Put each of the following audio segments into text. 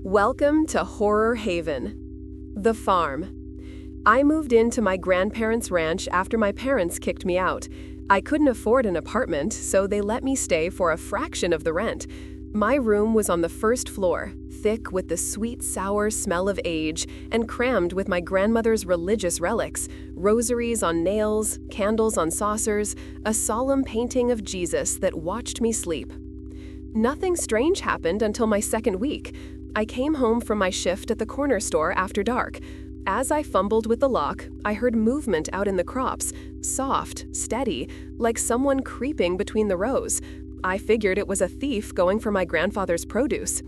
Welcome to Horror Haven. The Farm. I moved into my grandparents' ranch after my parents kicked me out. I couldn't afford an apartment, so they let me stay for a fraction of the rent. My room was on the first floor, thick with the sweet, sour smell of age, and crammed with my grandmother's religious relics: rosaries on nails, candles on saucers, a solemn painting of Jesus that watched me sleep. Nothing strange happened until my second week. I came home from my shift at the corner store after dark. As I fumbled with the lock, I heard movement out in the crops, soft, steady, like someone creeping between the rows. I figured it was a thief going for my grandfather's produce.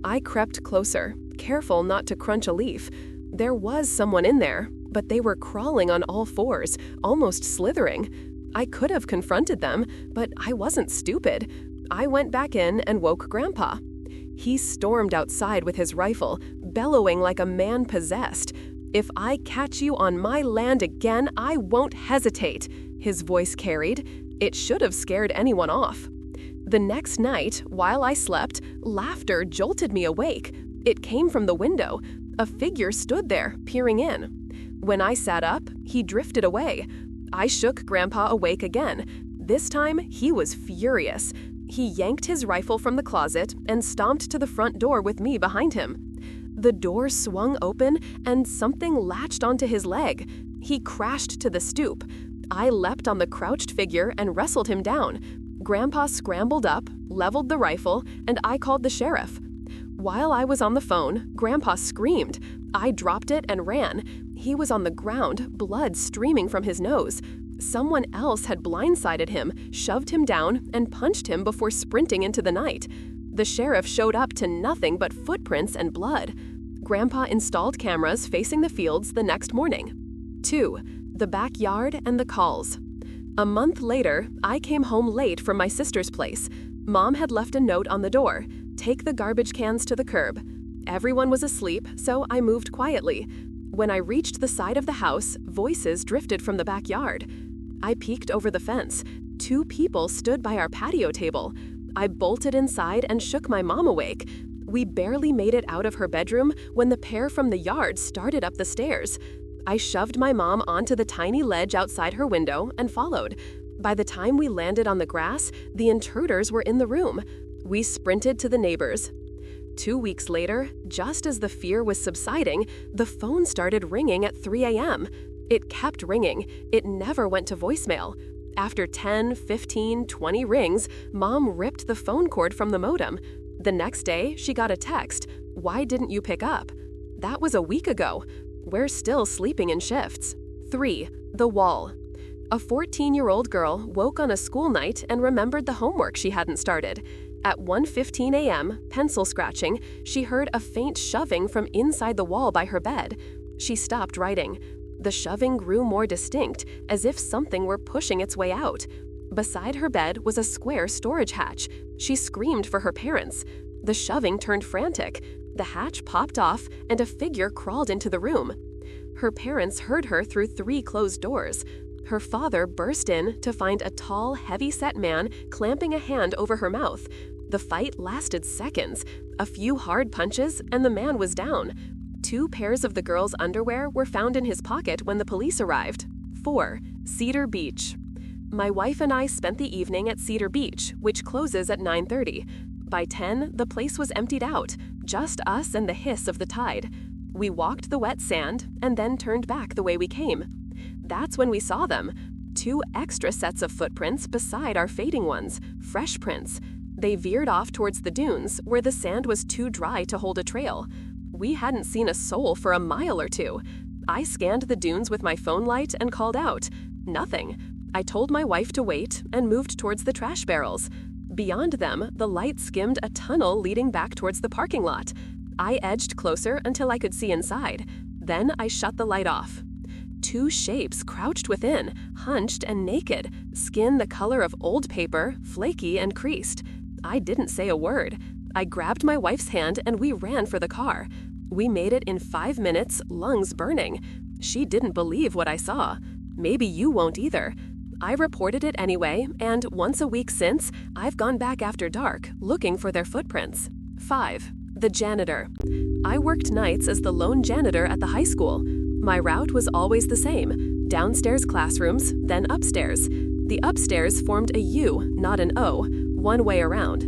I crept closer, careful not to crunch a leaf. There was someone in there, but they were crawling on all fours, almost slithering. I could have confronted them, but I wasn't stupid. I went back in and woke Grandpa. He stormed outside with his rifle, bellowing like a man possessed. "If I catch you on my land again, I won't hesitate," his voice carried. It should have scared anyone off. The next night, while I slept, laughter jolted me awake. It came from the window. A figure stood there, peering in. When I sat up, he drifted away. I shook Grandpa awake again. This time, he was furious. He yanked his rifle from the closet and stomped to the front door with me behind him. The door swung open and something latched onto his leg. He crashed to the stoop. I leapt on the crouched figure and wrestled him down. Grandpa scrambled up, leveled the rifle, and I called the sheriff. While I was on the phone, Grandpa screamed. I dropped it and ran. He was on the ground, blood streaming from his nose. Someone else had blindsided him, shoved him down, and punched him before sprinting into the night. The sheriff showed up to nothing but footprints and blood. Grandpa installed cameras facing the fields the next morning. 2. The backyard and the calls. A month later, I came home late from my sister's place. Mom had left a note on the door: "Take the garbage cans to the curb." Everyone was asleep, so I moved quietly. When I reached the side of the house, voices drifted from the backyard. I peeked over the fence. 2 people stood by our patio table. I bolted inside and shook my mom awake. We barely made it out of her bedroom when the pair from the yard started up the stairs. I shoved my mom onto the tiny ledge outside her window and followed. By the time we landed on the grass, the intruders were in the room. We sprinted to the neighbors. 2 weeks later, just as the fear was subsiding, the phone started ringing at 3 a.m. It kept ringing. It never went to voicemail. After 10, 15, 20 rings, Mom ripped the phone cord from the modem. The next day, she got a text: "Why didn't you pick up?" That was a week ago. We're still sleeping in shifts. 3. The wall. A 14-year-old girl woke on a school night and remembered the homework she hadn't started. At 1:15 a.m., pencil scratching, she heard a faint shoving from inside the wall by her bed. She stopped writing. The shoving grew more distinct, as if something were pushing its way out. Beside her bed was a square storage hatch. She screamed for her parents. The shoving turned frantic. The hatch popped off, and a figure crawled into the room. Her parents heard her through 3 closed doors. Her father burst in to find a tall, heavy-set man clamping a hand over her mouth. The fight lasted seconds. A few hard punches, and the man was down. 2 pairs of the girl's underwear were found in his pocket when the police arrived. 4. Cedar Beach. My wife and I spent the evening at Cedar Beach, which closes at 9:30. By 10, the place was emptied out, just us and the hiss of the tide. We walked the wet sand and then turned back the way we came. That's when we saw them. 2 extra sets of footprints beside our fading ones, fresh prints. They veered off towards the dunes, where the sand was too dry to hold a trail. We hadn't seen a soul for a mile or 2. I scanned the dunes with my phone light and called out. Nothing. I told my wife to wait and moved towards the trash barrels. Beyond them, the light skimmed a tunnel leading back towards the parking lot. I edged closer until I could see inside. Then I shut the light off. 2 shapes crouched within, hunched and naked, skin the color of old paper, flaky and creased. I didn't say a word. I grabbed my wife's hand and we ran for the car. We made it in 5 minutes, lungs burning. She didn't believe what I saw. Maybe you won't either. I reported it anyway, and once a week since, I've gone back after dark, looking for their footprints. 5. The janitor. I worked nights as the lone janitor at the high school. My route was always the same: downstairs classrooms, then upstairs. The upstairs formed a U, not an O, one way around.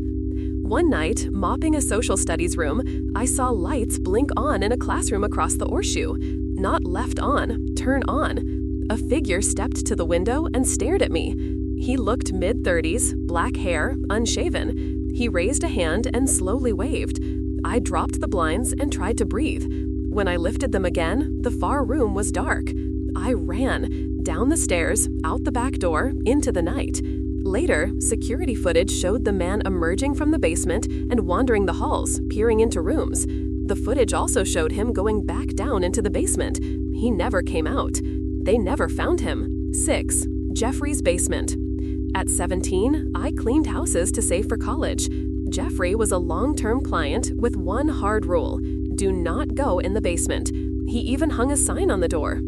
One night, mopping a social studies room, I saw lights blink on in a classroom across the horseshoe. Not left on, turn on. A figure stepped to the window and stared at me. He looked mid-30s, black hair, unshaven. He raised a hand and slowly waved. I dropped the blinds and tried to breathe. When I lifted them again, the far room was dark. I ran, down the stairs, out the back door, into the night. Later, security footage showed the man emerging from the basement and wandering the halls, peering into rooms. The footage also showed him going back down into the basement. He never came out. They never found him. 6. Jeffrey's basement. At 17, I cleaned houses to save for college. Jeffrey was a long-term client with one hard rule: do not go in the basement. He even hung a sign on the door.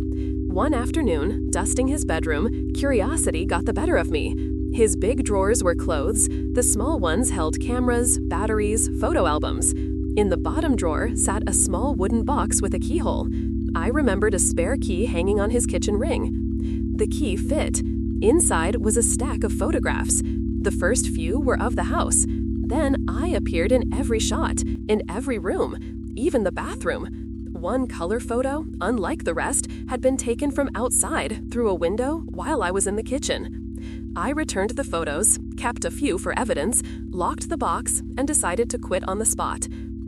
One afternoon, dusting his bedroom, curiosity got the better of me. His big drawers were clothes, the small ones held cameras, batteries, photo albums. In the bottom drawer sat a small wooden box with a keyhole. I remembered a spare key hanging on his kitchen ring. The key fit. Inside was a stack of photographs. The first few were of the house. Then I appeared in every shot, in every room, even the bathroom. One color photo, unlike the rest, had been taken from outside through a window while I was in the kitchen. I returned the photos, kept a few for evidence, locked the box, and decided to quit on the spot.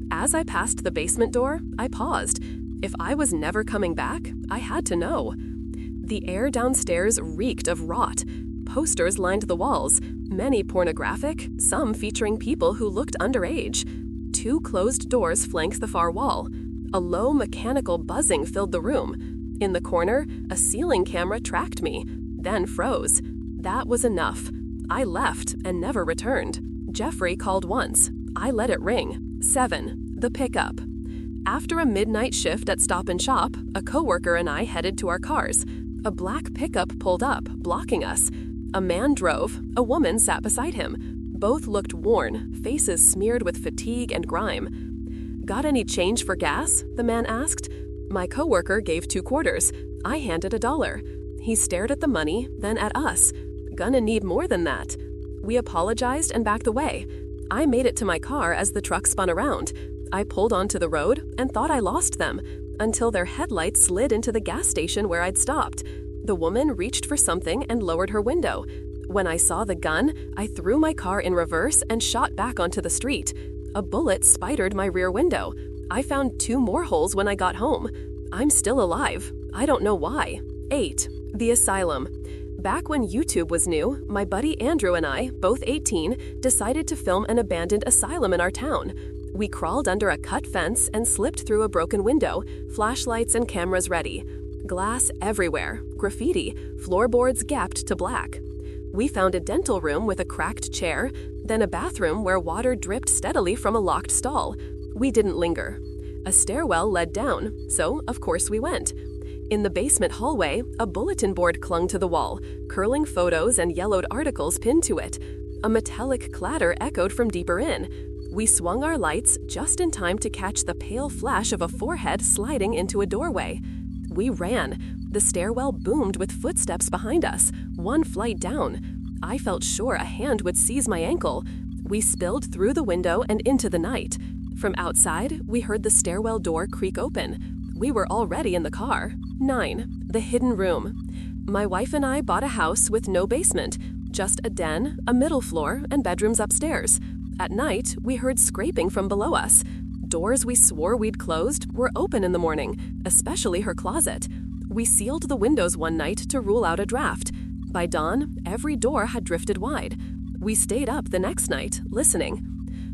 As I passed the basement door, I paused. If I was never coming back, I had to know. The air downstairs reeked of rot. Posters lined the walls, many pornographic, some featuring people who looked underage. 2 closed doors flanked the far wall. A low mechanical buzzing filled the room. In the corner, a ceiling camera tracked me, then froze. That was enough. I left and never returned. Jeffrey called once. I let it ring. 7. The pickup. After a midnight shift at Stop and Shop, a coworker and I headed to our cars. A black pickup pulled up, blocking us. A man drove. A woman sat beside him. Both looked worn, faces smeared with fatigue and grime. "Got any change for gas?" the man asked. My coworker gave 2 quarters. I handed $1. He stared at the money, then at us. "Gonna need more than that." We apologized and backed away. I made it to my car as the truck spun around. I pulled onto the road and thought I lost them, until their headlights slid into the gas station where I'd stopped. The woman reached for something and lowered her window. When I saw the gun, I threw my car in reverse and shot back onto the street. A bullet spidered my rear window. I found 2 more holes when I got home. I'm still alive. I don't know why. 8. The asylum. Back when YouTube was new, my buddy Andrew and I, both 18, decided to film an abandoned asylum in our town. We crawled under a cut fence and slipped through a broken window, flashlights and cameras ready. Glass everywhere, graffiti, floorboards gapped to black. We found a dental room with a cracked chair, then a bathroom where water dripped steadily from a locked stall. We didn't linger. A stairwell led down, so of course we went. In the basement hallway, a bulletin board clung to the wall, curling photos and yellowed articles pinned to it. A metallic clatter echoed from deeper in. We swung our lights just in time to catch the pale flash of a forehead sliding into a doorway. We ran. The stairwell boomed with footsteps behind us, 1 flight down. I felt sure a hand would seize my ankle. We spilled through the window and into the night. From outside, we heard the stairwell door creak open. We were already in the car. 9. The hidden room. My wife and I bought a house with no basement, just a den, a middle floor, and bedrooms upstairs. At night, we heard scraping from below us. Doors we swore we'd closed were open in the morning, especially her closet. We sealed the windows one night to rule out a draft. By dawn, every door had drifted wide. We stayed up the next night, listening.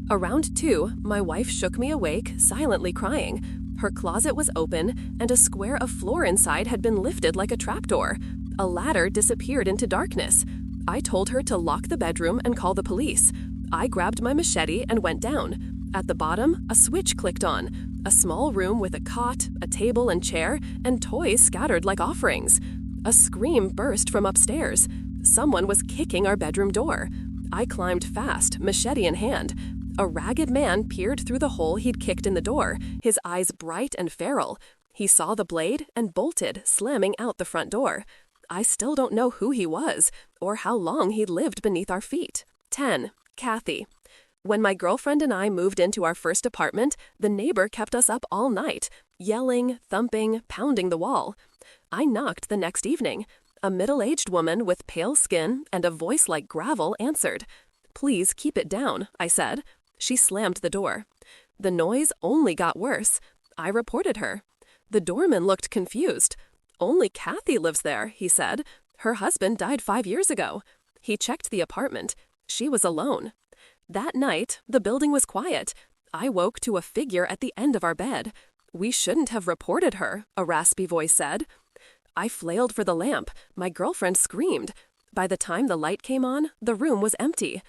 Around 2, my wife shook me awake, silently crying. Her closet was open, and a square of floor inside had been lifted like a trapdoor. A ladder disappeared into darkness. I told her to lock the bedroom and call the police. I grabbed my machete and went down. At the bottom, a switch clicked on. A small room with a cot, a table and chair, and toys scattered like offerings. A scream burst from upstairs. Someone was kicking our bedroom door. I climbed fast, machete in hand. A ragged man peered through the hole he'd kicked in the door, his eyes bright and feral. He saw the blade and bolted, slamming out the front door. I still don't know who he was, or how long he'd lived beneath our feet. 10. Kathy. When my girlfriend and I moved into our first apartment, the neighbor kept us up all night, yelling, thumping, pounding the wall. I knocked the next evening. A middle-aged woman with pale skin and a voice like gravel answered. "Please keep it down," I said. She slammed the door. The noise only got worse. I reported her. The doorman looked confused. "Only Kathy lives there," he said. "Her husband died 5 years ago." He checked the apartment. She was alone. That night, the building was quiet. I woke to a figure at the end of our bed. "We shouldn't have reported her," a raspy voice said. I flailed for the lamp. My girlfriend screamed. By the time the light came on, the room was empty.